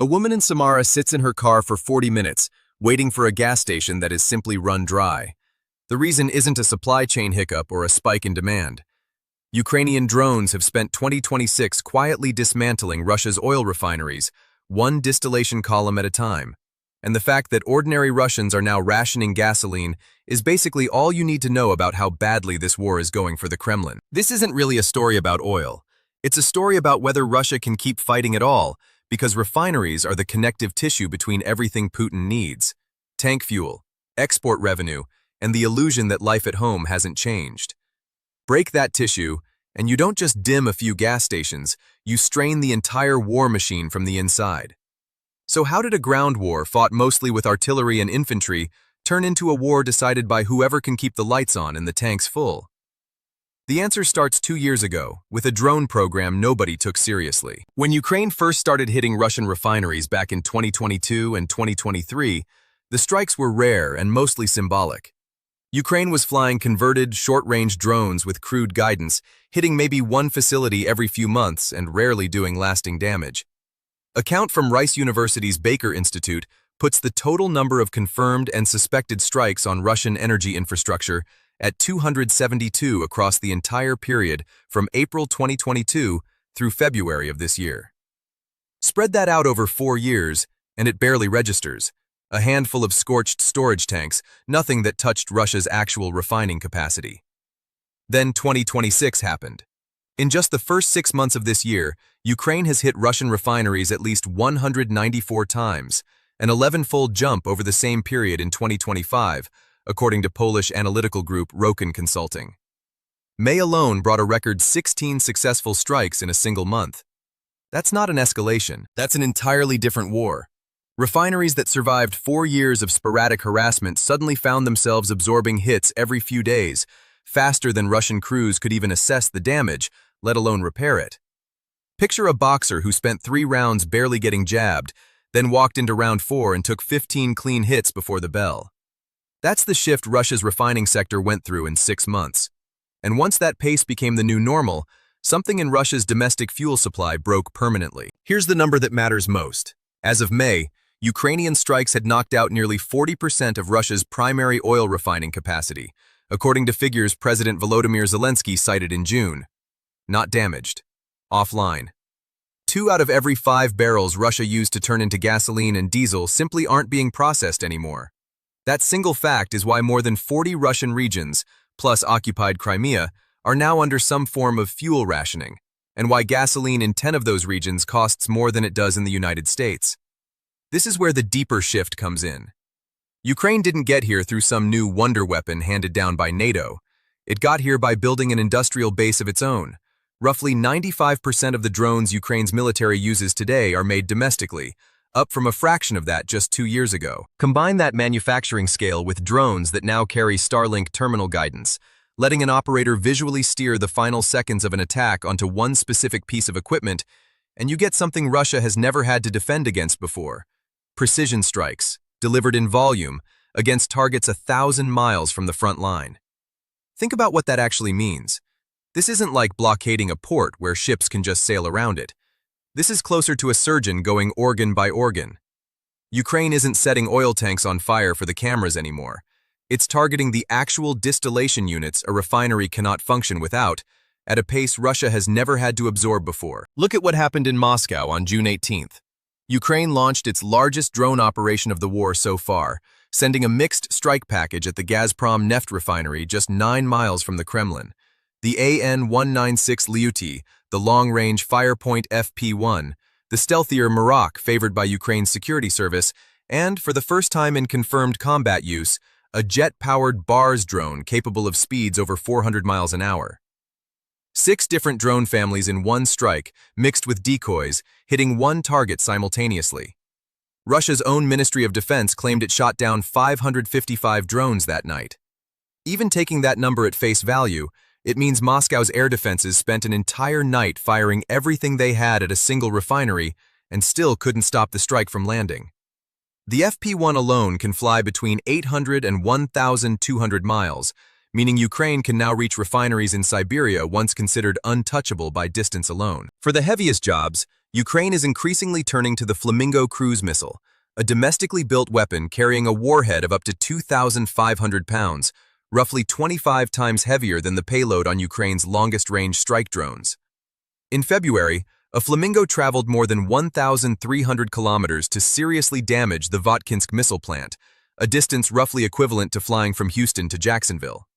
A woman in Samara sits in her car for 40 minutes, waiting for a gas station that is simply run dry. The reason isn't a supply chain hiccup or a spike in demand. Ukrainian drones have spent 2026 quietly dismantling Russia's oil refineries, one distillation column at a time. And the fact that ordinary Russians are now rationing gasoline is basically all you need to know about how badly this war is going for the Kremlin. This isn't really a story about oil. It's a story about whether Russia can keep fighting at all, because refineries are the connective tissue between everything Putin needs: tank fuel, export revenue, and the illusion that life at home hasn't changed. Break that tissue, and you don't just dim a few gas stations, you strain the entire war machine from the inside. So how did a ground war fought mostly with artillery and infantry turn into a war decided by whoever can keep the lights on and the tanks full? The answer starts 2 years ago, with a drone program nobody took seriously. When Ukraine first started hitting Russian refineries back in 2022 and 2023, the strikes were rare and mostly symbolic. Ukraine was flying converted, short-range drones with crude guidance, hitting maybe one facility every few months and rarely doing lasting damage. A count from Rice University's Baker Institute puts the total number of confirmed and suspected strikes on Russian energy infrastructure at 272 across the entire period from April 2022 through February of this year. Spread that out over 4 years, and it barely registers. A handful of scorched storage tanks, nothing that touched Russia's actual refining capacity. Then 2026 happened. In just the first 6 months of this year, Ukraine has hit Russian refineries at least 194 times, an 11-fold jump over the same period in 2025, according to Polish analytical group Rokin Consulting. May alone brought a record 16 successful strikes in a single month. That's not an escalation, that's an entirely different war. Refineries that survived 4 years of sporadic harassment suddenly found themselves absorbing hits every few days, faster than Russian crews could even assess the damage, let alone repair it. Picture a boxer who spent 3 rounds barely getting jabbed, then walked into round 4 and took 15 clean hits before the bell. That's the shift Russia's refining sector went through in 6 months. And once that pace became the new normal, something in Russia's domestic fuel supply broke permanently. Here's the number that matters most. As of May, Ukrainian strikes had knocked out nearly 40% of Russia's primary oil refining capacity, according to figures President Volodymyr Zelensky cited in June. Not damaged. Offline. 2 out of every 5 barrels Russia used to turn into gasoline and diesel simply aren't being processed anymore. That single fact is why more than 40 Russian regions, plus occupied Crimea, are now under some form of fuel rationing, and why gasoline in 10 of those regions costs more than it does in the United States. This is where the deeper shift comes in. Ukraine didn't get here through some new wonder weapon handed down by NATO. It got here by building an industrial base of its own. Roughly 95% of the drones Ukraine's military uses today are made domestically, up from a fraction of that just 2 years ago. Combine that manufacturing scale with drones that now carry Starlink terminal guidance, letting an operator visually steer the final seconds of an attack onto one specific piece of equipment, and you get something Russia has never had to defend against before: precision strikes, delivered in volume, against targets 1,000 miles from the front line. Think about what that actually means. This isn't like blockading a port where ships can just sail around it. This is closer to a surgeon going organ by organ. Ukraine isn't setting oil tanks on fire for the cameras anymore. It's targeting the actual distillation units a refinery cannot function without, at a pace Russia has never had to absorb before. Look at what happened in Moscow on June 18th. Ukraine launched its largest drone operation of the war so far, sending a mixed strike package at the Gazprom Neft refinery just 9 miles from the Kremlin. The AN-196 Lyuty, the long-range Firepoint FP-1, the stealthier Maroc favored by Ukraine's security service, and, for the first time in confirmed combat use, a jet-powered BARS drone capable of speeds over 400 miles an hour. 6 different drone families in one strike, mixed with decoys, hitting one target simultaneously. Russia's own Ministry of Defense claimed it shot down 555 drones that night. Even taking that number at face value, it means Moscow's air defenses spent an entire night firing everything they had at a single refinery and still couldn't stop the strike from landing. The FP-1 alone can fly between 800 and 1,200 miles, meaning Ukraine can now reach refineries in Siberia once considered untouchable by distance alone. For the heaviest jobs, Ukraine is increasingly turning to the Flamingo cruise missile, a domestically built weapon carrying a warhead of up to 2,500 pounds, roughly 25 times heavier than the payload on Ukraine's longest-range strike drones. In February, a Flamingo traveled more than 1,300 kilometers to seriously damage the Votkinsk missile plant, a distance roughly equivalent to flying from Houston to Jacksonville.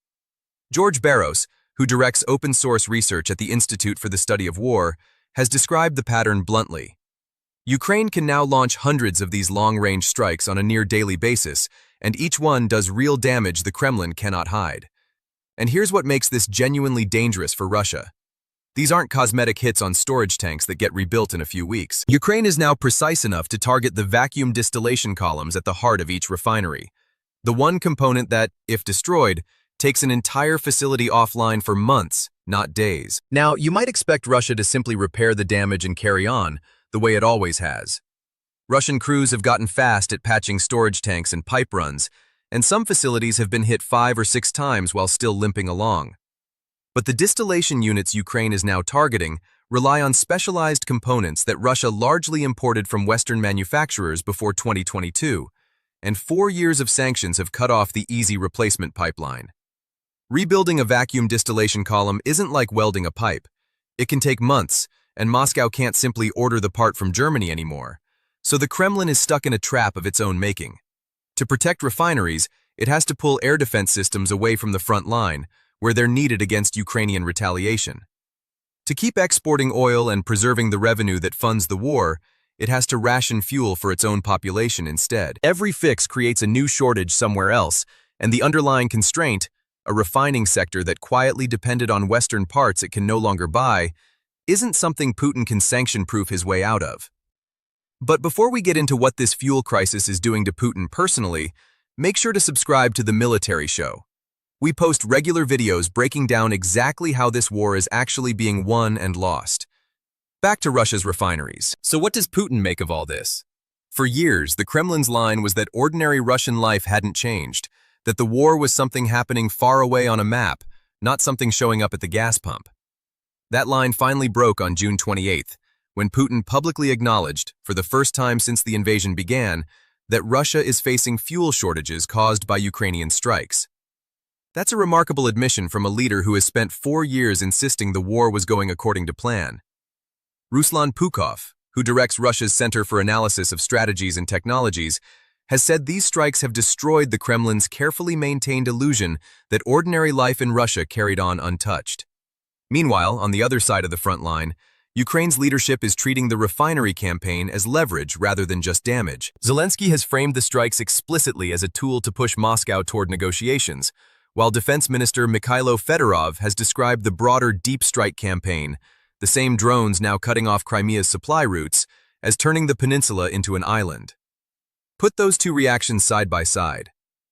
George Barros, who directs open-source research at the Institute for the Study of War, has described the pattern bluntly. Ukraine can now launch hundreds of these long-range strikes on a near-daily basis, and each one does real damage the Kremlin cannot hide. And here's what makes this genuinely dangerous for Russia. These aren't cosmetic hits on storage tanks that get rebuilt in a few weeks. Ukraine is now precise enough to target the vacuum distillation columns at the heart of each refinery. The one component that, if destroyed, takes an entire facility offline for months, not days. Now, you might expect Russia to simply repair the damage and carry on, the way it always has. Russian crews have gotten fast at patching storage tanks and pipe runs, and some facilities have been hit 5 or 6 times while still limping along. But the distillation units Ukraine is now targeting rely on specialized components that Russia largely imported from Western manufacturers before 2022, and 4 years of sanctions have cut off the easy replacement pipeline. Rebuilding a vacuum distillation column isn't like welding a pipe. It can take months, and Moscow can't simply order the part from Germany anymore. So the Kremlin is stuck in a trap of its own making. To protect refineries, it has to pull air defense systems away from the front line, where they're needed against Ukrainian retaliation. To keep exporting oil and preserving the revenue that funds the war, it has to ration fuel for its own population instead. Every fix creates a new shortage somewhere else, and the underlying constraint, a refining sector that quietly depended on Western parts it can no longer buy, isn't something Putin can sanction-proof his way out of. But before we get into what this fuel crisis is doing to Putin personally, make sure to subscribe to the Military Show. We post regular videos breaking down exactly how this war is actually being won and lost. Back to Russia's refineries. So what does Putin make of all this? For years, the Kremlin's line was that ordinary Russian life hadn't changed, that the war was something happening far away on a map, not something showing up at the gas pump. That line finally broke on June 28th, when Putin publicly acknowledged, for the first time since the invasion began, that Russia is facing fuel shortages caused by Ukrainian strikes. That's a remarkable admission from a leader who has spent 4 years insisting the war was going according to plan. Ruslan Pukov, who directs Russia's Center for Analysis of Strategies and Technologies, has said these strikes have destroyed the Kremlin's carefully maintained illusion that ordinary life in Russia carried on untouched. Meanwhile, on the other side of the front line, Ukraine's leadership is treating the refinery campaign as leverage rather than just damage. Zelensky has framed the strikes explicitly as a tool to push Moscow toward negotiations, while Defense Minister Mikhailo Fedorov has described the broader deep strike campaign, the same drones now cutting off Crimea's supply routes, as turning the peninsula into an island. Put those two reactions side by side.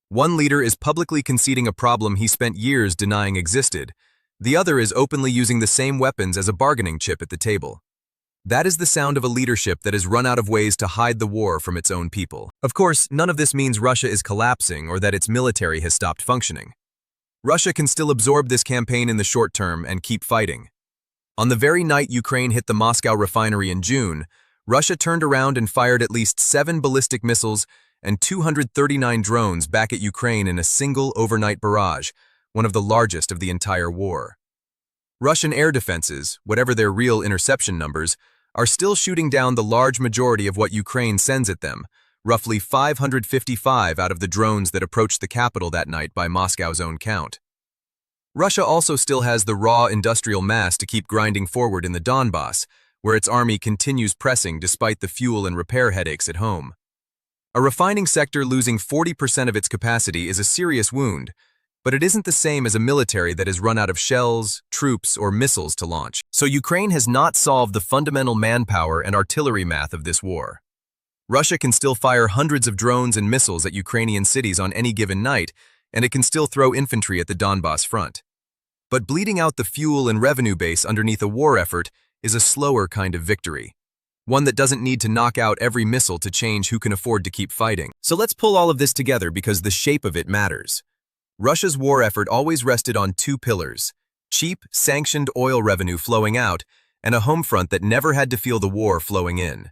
One leader is publicly conceding a problem he spent years denying existed. The other is openly using the same weapons as a bargaining chip at the table. That is the sound of a leadership that has run out of ways to hide the war from its own people. Of course, none of this means Russia is collapsing or that its military has stopped functioning. Russia can still absorb this campaign in the short term and keep fighting. On the very night Ukraine hit the Moscow refinery in June, Russia turned around and fired at least 7 ballistic missiles and 239 drones back at Ukraine in a single overnight barrage, one of the largest of the entire war. Russian air defenses, whatever their real interception numbers, are still shooting down the large majority of what Ukraine sends at them, roughly 555 out of the drones that approached the capital that night by Moscow's own count. Russia also still has the raw industrial mass to keep grinding forward in the Donbass, where its army continues pressing despite the fuel and repair headaches at home. A refining sector losing 40% of its capacity is a serious wound, but it isn't the same as a military that has run out of shells, troops, or missiles to launch. So Ukraine has not solved the fundamental manpower and artillery math of this war. Russia can still fire hundreds of drones and missiles at Ukrainian cities on any given night, and it can still throw infantry at the Donbass front. But bleeding out the fuel and revenue base underneath a war effort is a slower kind of victory, one that doesn't need to knock out every missile to change who can afford to keep fighting. So let's pull all of this together because the shape of it matters. Russia's war effort always rested on 2 pillars: cheap, sanctioned oil revenue flowing out, and a home front that never had to feel the war flowing in.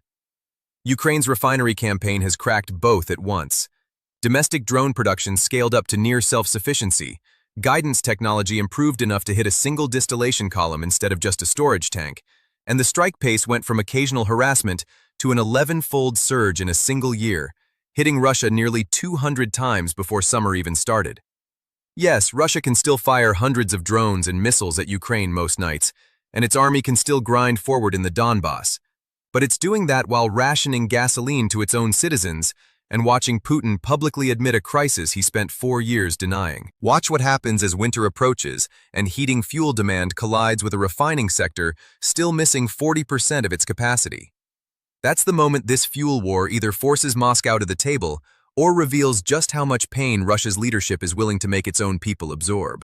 Ukraine's refinery campaign has cracked both at once. Domestic drone production scaled up to near self-sufficiency. Guidance technology improved enough to hit a single distillation column instead of just a storage tank, and the strike pace went from occasional harassment to an 11-fold surge in a single year, hitting Russia nearly 200 times before summer even started. Yes, Russia can still fire hundreds of drones and missiles at Ukraine most nights, and its army can still grind forward in the Donbass. But it's doing that while rationing gasoline to its own citizens and watching Putin publicly admit a crisis he spent 4 years denying. Watch what happens as winter approaches and heating fuel demand collides with a refining sector still missing 40% of its capacity. That's the moment this fuel war either forces Moscow to the table or reveals just how much pain Russia's leadership is willing to make its own people absorb.